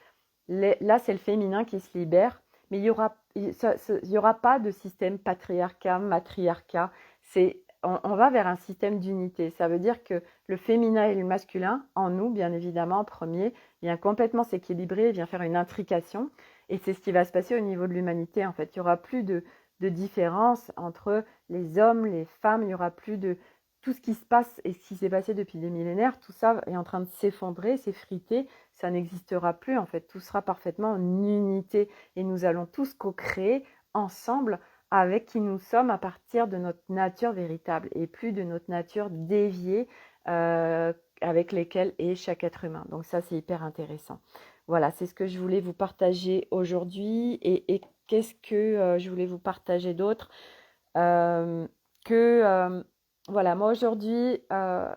là, c'est le féminin qui se libère, mais il y aura pas de système patriarcat, matriarcat. On va vers un système d'unité. Ça veut dire que le féminin et le masculin, en nous, bien évidemment, en premier, vient complètement s'équilibrer, vient faire une intrication. Et c'est ce qui va se passer au niveau de l'humanité, en fait. Il n'y aura plus de différence entre les hommes, les femmes, il n'y aura plus de, tout ce qui se passe et ce qui s'est passé depuis des millénaires, tout ça est en train de s'effondrer, s'effriter, ça n'existera plus en fait, tout sera parfaitement en unité et nous allons tous co-créer ensemble avec qui nous sommes à partir de notre nature véritable et plus de notre nature déviée avec lesquelles est chaque être humain. Donc ça c'est hyper intéressant. Voilà, c'est ce que je voulais vous partager aujourd'hui et qu'est-ce que je voulais vous partager d'autre euh, que voilà, moi aujourd'hui, ça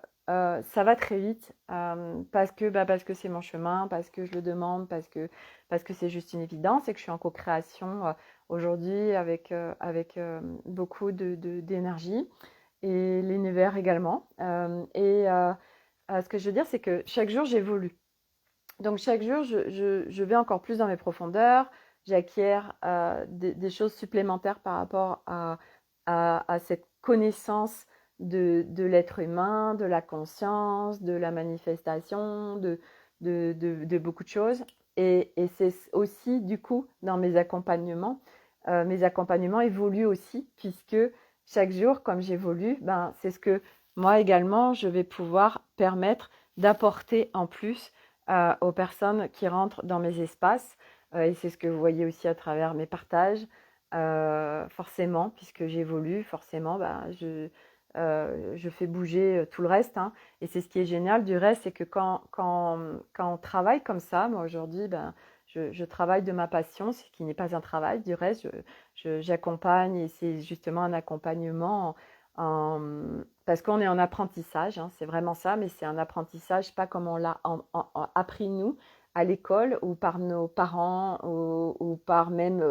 va très vite parce que c'est mon chemin, parce que je le demande, parce que c'est juste une évidence et que je suis en co-création aujourd'hui avec beaucoup d'énergie et l'univers également. Ce que je veux dire, c'est que chaque jour, j'évolue. Donc chaque jour, je vais encore plus dans mes profondeurs, j'acquiers des choses supplémentaires par rapport à cette connaissance de l'être humain, de la conscience, de la manifestation, de beaucoup de choses. Et c'est aussi, du coup, dans mes accompagnements évoluent aussi, puisque chaque jour, comme j'évolue, ben, c'est ce que moi également, je vais pouvoir permettre d'apporter en plus aux personnes qui rentrent dans mes espaces. Et c'est ce que vous voyez aussi à travers mes partages. Forcément, puisque j'évolue, forcément, bah, je fais bouger tout le reste. Hein. Et c'est ce qui est génial du reste, c'est que quand on travaille comme ça, moi aujourd'hui, ben, je travaille de ma passion, ce qui n'est pas un travail. Du reste, j'accompagne et c'est justement un accompagnement parce qu'on est en apprentissage, hein, c'est vraiment ça, mais c'est un apprentissage pas comme on l'a appris nous à l'école ou par nos parents ou par même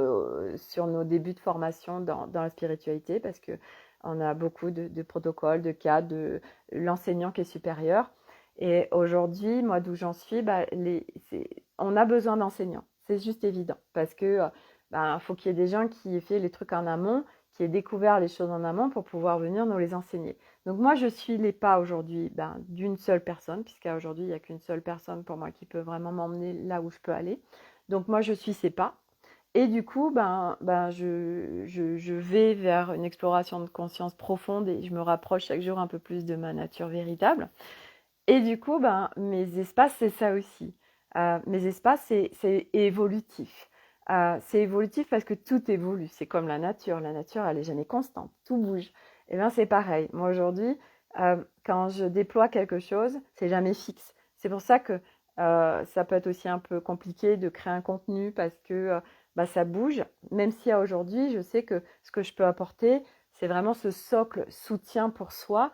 sur nos débuts de formation dans la spiritualité parce que on a beaucoup de protocoles, de cadres, de l'enseignant qui est supérieur. Et aujourd'hui, moi d'où j'en suis, bah, on a besoin d'enseignants, c'est juste évident parce que bah, faut qu'il y ait des gens qui aient fait les trucs en amont, qui aient découvert les choses en amont pour pouvoir venir nous les enseigner. Donc moi, je suis les pas aujourd'hui d'une seule personne, puisqu'à aujourd'hui, il n'y a qu'une seule personne pour moi qui peut vraiment m'emmener là où je peux aller. Donc moi, je suis ces pas. Et du coup, je vais vers une exploration de conscience profonde et je me rapproche chaque jour un peu plus de ma nature véritable. Et du coup, mes espaces, c'est ça aussi. Mes espaces, c'est évolutif. C'est évolutif parce que tout évolue. C'est comme la nature. La nature, elle est jamais constante. Tout bouge. Et bien, c'est pareil. Moi, aujourd'hui, quand je déploie quelque chose, c'est jamais fixe. C'est pour ça que ça peut être aussi un peu compliqué de créer un contenu parce que bah, ça bouge. Même si à aujourd'hui, je sais que ce que je peux apporter, c'est vraiment ce socle soutien pour soi.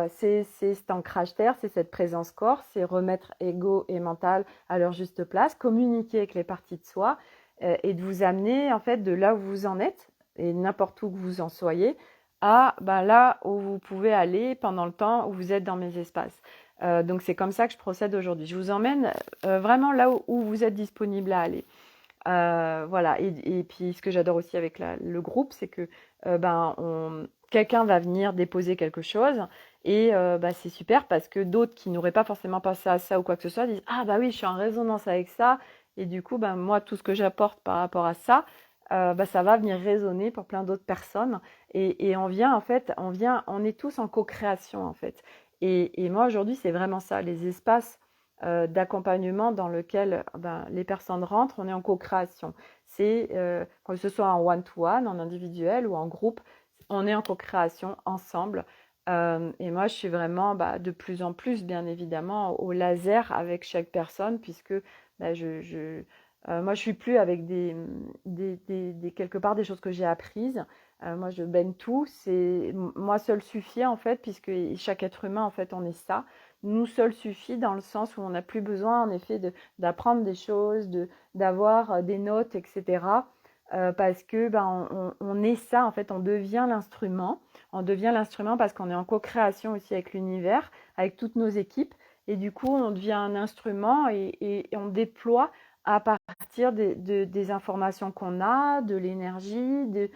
C'est cet ancrage terre, c'est cette présence corps, c'est remettre ego et mental à leur juste place, communiquer avec les parties de soi et de vous amener en fait de là où vous en êtes et n'importe où que vous en soyez à ben, là où vous pouvez aller pendant le temps où vous êtes dans mes espaces. Donc c'est comme ça que je procède aujourd'hui. Je vous emmène vraiment là où vous êtes disponible à aller. Voilà, et puis ce que j'adore aussi avec le groupe, c'est que quelqu'un va venir déposer quelque chose et bah, c'est super parce que d'autres qui n'auraient pas forcément pensé à ça ou quoi que ce soit disent ah bah oui, je suis en résonance avec ça et du coup bah, moi tout ce que j'apporte par rapport à ça, bah, ça va venir résonner pour plein d'autres personnes et on vient en fait, on est tous en co-création en fait. Et moi aujourd'hui c'est vraiment ça, les espaces d'accompagnement dans lequel ben, les personnes rentrent, on est en co-création. C'est que ce soit en one-to-one, en individuel ou en groupe, on est en co-création ensemble. Et moi, je suis vraiment bah, de plus en plus, bien évidemment, au laser avec chaque personne, puisque bah, moi, je suis plus avec quelque part des choses que j'ai apprises. Moi, je baigne tout. C'est moi seul suffit en fait, puisque chaque être humain, en fait, on est ça. Nous seul suffit dans le sens où on n'a plus besoin, en effet, d'apprendre des choses, d'avoir des notes, etc. Parce que ben, on est ça, en fait, on devient l'instrument. On devient l'instrument parce qu'on est en co-création aussi avec l'univers, avec toutes nos équipes. Et du coup, on devient un instrument et on déploie à partir des informations qu'on a, de l'énergie, de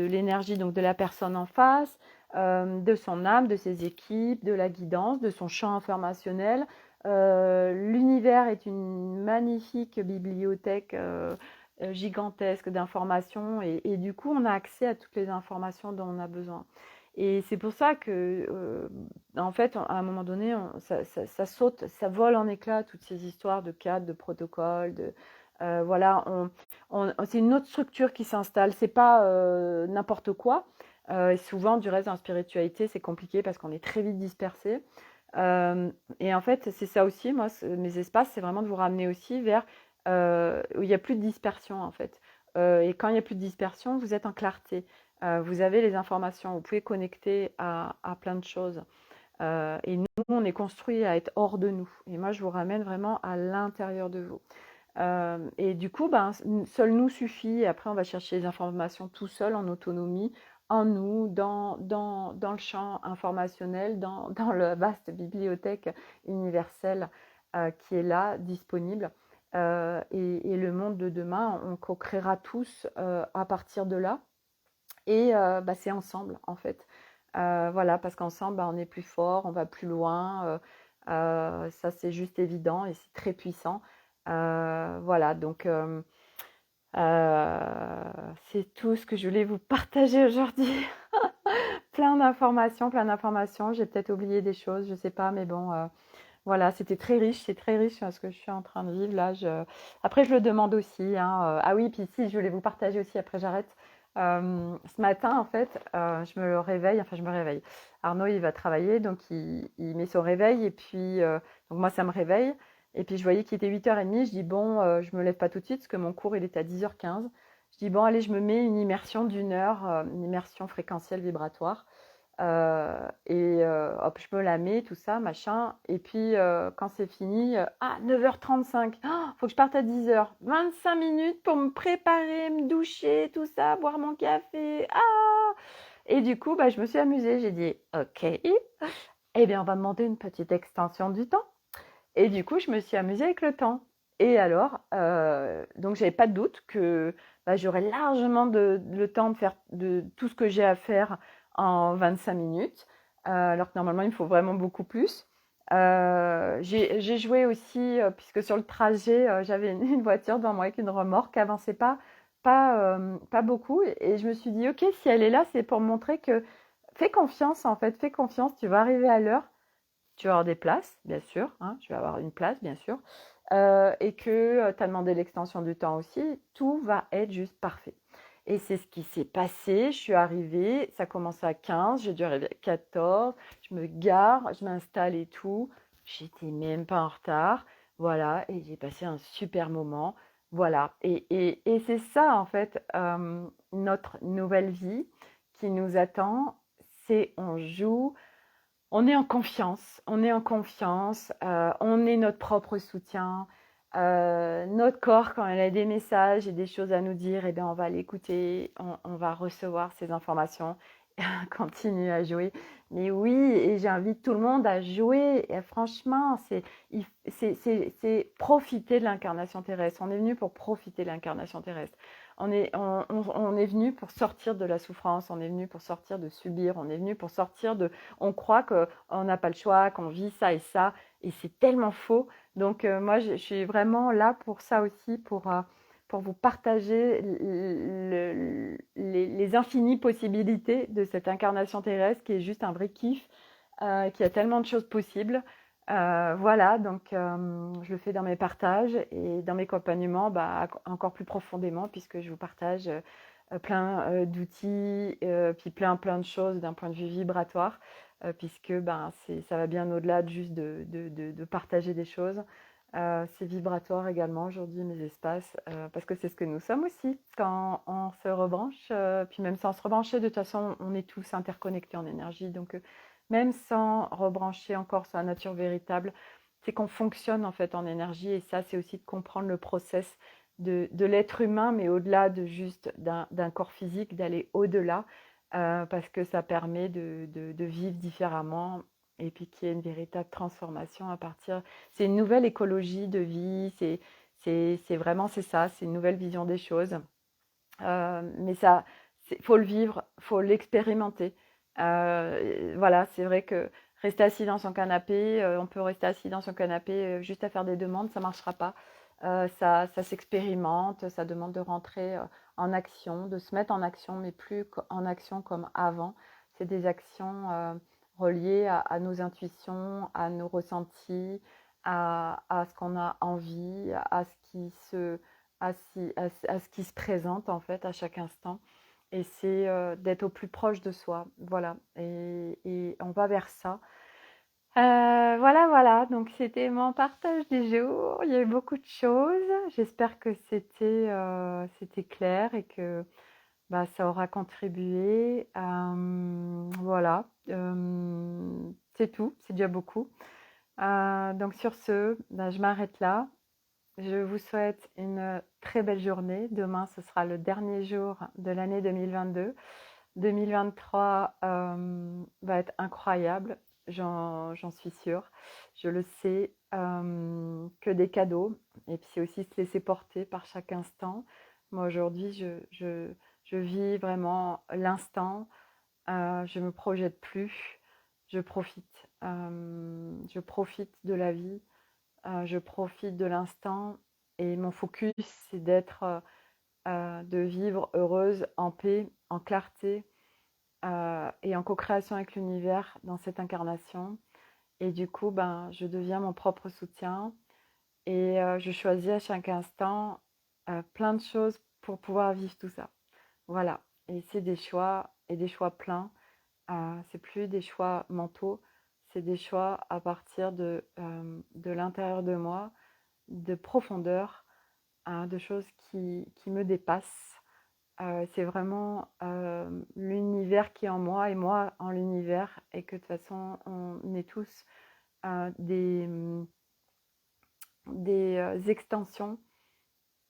l'énergie donc de la personne en face, de son âme, de ses équipes, de la guidance, de son champ informationnel. L'univers est une magnifique bibliothèque gigantesque d'informations et du coup on a accès à toutes les informations dont on a besoin. Et c'est pour ça que, en fait, à un moment donné, ça saute, ça vole en éclats toutes ces histoires de cadres, de protocoles, voilà, c'est une autre structure qui s'installe. C'est pas n'importe quoi. Et souvent, du reste, en spiritualité, c'est compliqué parce qu'on est très vite dispersé. Et en fait, c'est ça aussi. Moi, mes espaces, c'est vraiment de vous ramener aussi vers où il n'y a plus de dispersion en fait. Et quand il n'y a plus de dispersion, vous êtes en clarté. Vous avez les informations, vous pouvez connecter à plein de choses. Et nous, on est construit à être hors de nous. Et moi, je vous ramène vraiment à l'intérieur de vous. Et du coup, ben, seul nous suffit. Et après, on va chercher les informations tout seul, en autonomie, en nous, dans le champ informationnel, dans la vaste bibliothèque universelle qui est là, disponible. Et le monde de demain, on co-créera tous à partir de là. Et bah, c'est ensemble, en fait. Voilà, parce qu'ensemble, bah, on est plus fort, on va plus loin. Ça, c'est juste évident et c'est très puissant. Voilà, donc c'est tout ce que je voulais vous partager aujourd'hui. Plein d'informations. J'ai peut-être oublié des choses, je sais pas, mais bon, voilà, c'était très riche, c'est très riche ce que je suis en train de vivre là. Après, je le demande aussi, hein, ah oui, puis si, je voulais vous partager aussi, après j'arrête. Ce matin, en fait, je me réveille, enfin je me réveille. Arnaud, il va travailler, donc il met son réveil, et puis donc moi, ça me réveille. Et puis je voyais qu'il était 8h30, je dis bon, je me lève pas tout de suite, parce que mon cours, il est à 10h15. Je dis bon, allez, je me mets une immersion d'1 heure, une immersion fréquentielle vibratoire. Hop, je me la mets, tout ça, machin. Et puis, quand c'est fini, 9h35, faut que je parte à 10h. 25 minutes pour me préparer, me doucher, tout ça, boire mon café. Et du coup, bah, je me suis amusée. J'ai dit, ok, eh bien, on va demander une petite extension du temps. Et du coup, je me suis amusée avec le temps. Et alors, donc, j'avais pas de doute que bah, j'aurais largement le temps de faire de tout ce que j'ai à faire en 25 minutes, alors que normalement, il me faut vraiment beaucoup plus. J'ai joué aussi, puisque sur le trajet, j'avais une voiture devant moi avec une remorque qui avançait pas beaucoup. Et je me suis dit, ok, si elle est là, c'est pour montrer que fais confiance, en fait, fais confiance, tu vas arriver à l'heure. Tu vas avoir des places, bien sûr, hein, tu vas avoir une place, bien sûr, et que tu as demandé l'extension du temps aussi, tout va être juste parfait. Et c'est ce qui s'est passé, je suis arrivée, ça commençait à 15, j'ai dû arriver à 14, je me gare, je m'installe et tout, j'étais même pas en retard, voilà, et j'ai passé un super moment. Voilà, et c'est ça en fait, notre nouvelle vie qui nous attend, c'est on joue, on est en confiance, on est en confiance, on est notre propre soutien. Notre corps, quand elle a des messages et des choses à nous dire, eh bien, on va l'écouter, on va recevoir ces informations, continue à jouer. Mais oui, et j'invite tout le monde à jouer. Et franchement, c'est profiter de l'incarnation terrestre. On est venu pour profiter de l'incarnation terrestre. On est venu pour sortir de la souffrance, on est venu pour sortir de subir, on est venu pour sortir de... On croit qu'on n'a pas le choix, qu'on vit ça, et c'est tellement faux. Donc moi, je suis vraiment là pour ça aussi, pour vous partager les infinies possibilités de cette incarnation terrestre qui est juste un vrai kiff, qui a tellement de choses possibles. Voilà, donc je le fais dans mes partages et dans mes accompagnements, bah, encore plus profondément, puisque je vous partage plein d'outils, puis plein de choses d'un point de vue vibratoire, puisque ben, ça va bien au-delà de juste de partager des choses. C'est vibratoire également aujourd'hui, mes espaces, parce que c'est ce que nous sommes aussi quand on se rebranche, puis même sans se rebrancher, de toute façon, on est tous interconnectés en énergie, donc même sans rebrancher encore sur la nature véritable, c'est qu'on fonctionne en fait en énergie, et ça, c'est aussi de comprendre le process de l'être humain, mais au-delà de juste d'un corps physique, d'aller au-delà, parce que ça permet de vivre différemment, et puis qu'il y ait une véritable transformation à partir. C'est une nouvelle écologie de vie, c'est vraiment c'est ça, c'est une nouvelle vision des choses. Mais ça, faut le vivre, faut l'expérimenter. Voilà, c'est vrai que rester assis dans son canapé, on peut rester assis dans son canapé juste à faire des demandes, ça marchera pas. Ça s'expérimente, ça demande de rentrer en action, de se mettre en action, mais plus en action comme avant. C'est des actions reliées à nos intuitions, à nos ressentis, à ce qu'on a envie, à ce qui se présente en fait à chaque instant. Et c'est d'être au plus proche de soi. Voilà. Et on va vers ça. Voilà. Donc c'était mon partage du jour. Il y a eu beaucoup de choses. J'espère que c'était clair et que bah, ça aura contribué. Voilà. C'est tout. C'est déjà beaucoup. Donc sur ce, bah, je m'arrête là. Je vous souhaite une très belle journée. Demain, ce sera le dernier jour de l'année 2022. 2023 va être incroyable, j'en suis sûre. Je le sais, que des cadeaux. Et puis c'est aussi se laisser porter par chaque instant. Moi, aujourd'hui, je vis vraiment l'instant. Je ne me projette plus. Je profite. Je profite de la vie. Je profite de l'instant, et mon focus, c'est de vivre heureuse, en paix, en clarté, et en co-création avec l'univers dans cette incarnation. Et du coup, ben, je deviens mon propre soutien, et je choisis à chaque instant plein de choses pour pouvoir vivre tout ça. Voilà. Et c'est des choix, et des choix pleins. C'est plus des choix mentaux, c'est des choix à partir de l'intérieur de moi, de profondeur, de choses qui me dépassent. C'est vraiment l'univers qui est en moi et moi en l'univers, et que de toute façon on est tous des extensions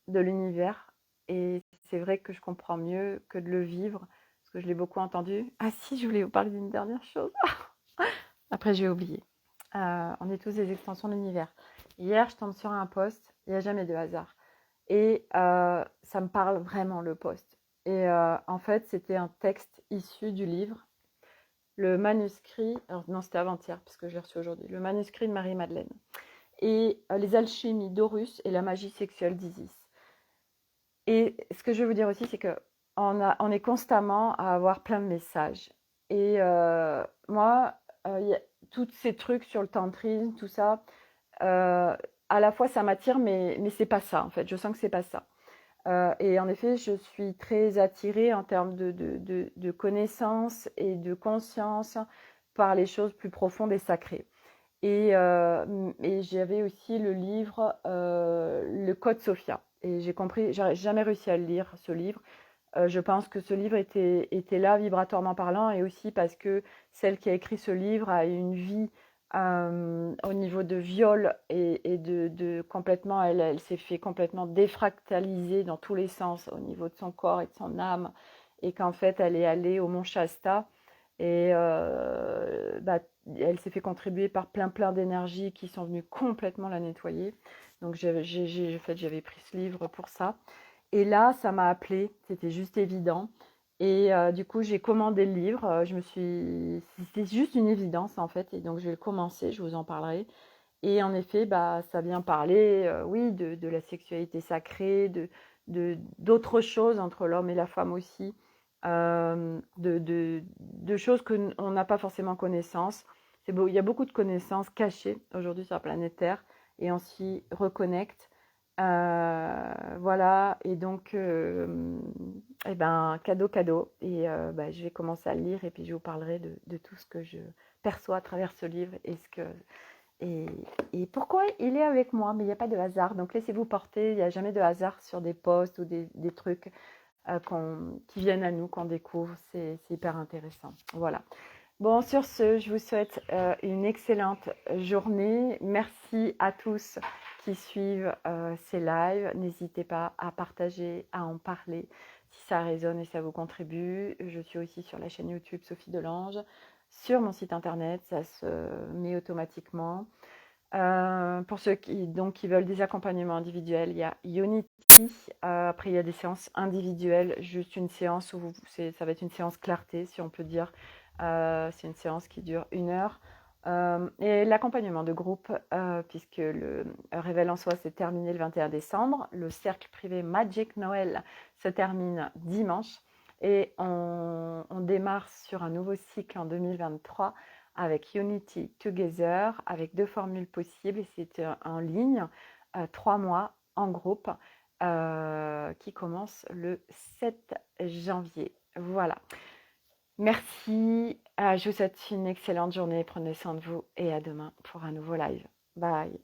de l'univers. Et c'est vrai que je comprends mieux que de le vivre, parce que je l'ai beaucoup entendu. Ah si, je voulais vous parler d'une dernière chose. Après, j'ai oublié. On est tous des extensions de l'univers. Hier, je tombe sur un post, il n'y a jamais de hasard. Et ça me parle vraiment, le post. Et en fait, c'était un texte issu du livre, le manuscrit, alors non, c'était avant-hier, puisque je l'ai reçu aujourd'hui, le manuscrit de Marie-Madeleine. Et les alchimies d'Horus et la magie sexuelle d'Isis. Et ce que je veux vous dire aussi, c'est qu'on est constamment à avoir plein de messages. Et moi, y a tous ces trucs sur le tantrisme, tout ça, à la fois ça m'attire, mais c'est pas ça en fait. Je sens que c'est pas ça. Et en effet, je suis très attirée en termes de connaissances et de conscience par les choses plus profondes et sacrées. Et j'avais aussi le livre Le Code Sophia. et j'ai compris, j'ai jamais réussi à le lire, ce livre. Je pense que ce livre était là vibratoirement parlant, et aussi parce que celle qui a écrit ce livre a une vie au niveau de viol et de complètement, elle s'est fait complètement défractaliser dans tous les sens au niveau de son corps et de son âme, et qu'en fait elle est allée au Mont Shasta, et bah, elle s'est fait contribuer par plein d'énergies qui sont venues complètement la nettoyer. Donc en fait, j'avais pris ce livre pour ça. Et là, ça m'a appelé, c'était juste évident. Et du coup, j'ai commandé le livre. C'était juste une évidence en fait. Et donc, je vais le commencer, je vous en parlerai. Et en effet, bah, ça vient parler, oui, de la sexualité sacrée, d'autres choses entre l'homme et la femme aussi, de choses qu'on n'a pas forcément connaissance. Il y a beaucoup de connaissances cachées aujourd'hui sur la planète Terre, et on s'y reconnecte. Voilà, et donc, eh ben, cadeau. Et bah, je vais commencer à le lire, et puis je vous parlerai de tout ce que je perçois à travers ce livre, et, et pourquoi il est avec moi. Mais il n'y a pas de hasard, donc laissez-vous porter. Il n'y a jamais de hasard sur des posts ou des trucs qui viennent à nous, qu'on découvre. C'est hyper intéressant. Voilà. Bon, sur ce, je vous souhaite une excellente journée. Merci à tous qui suivent ces lives. N'hésitez pas à partager, à en parler si ça résonne et ça vous contribue. Je suis aussi sur la chaîne YouTube Sophie Delange, sur mon site internet, ça se met automatiquement. Pour ceux qui veulent des accompagnements individuels, il y a Unity. Après, il y a des séances individuelles, juste une séance où ça va être une séance clarté, si on peut dire. C'est une séance qui dure 1 heure. Et l'accompagnement de groupe, puisque le Révèle en soi s'est terminé le 21 décembre. Le cercle privé Magic Noël se termine dimanche. Et on démarre sur un nouveau cycle en 2023 avec Unity Together, avec 2 formules possibles. Et c'est en ligne, 3 mois en groupe, qui commence le 7 janvier. Voilà. Merci, je vous souhaite une excellente journée, prenez soin de vous, et à demain pour un nouveau live. Bye.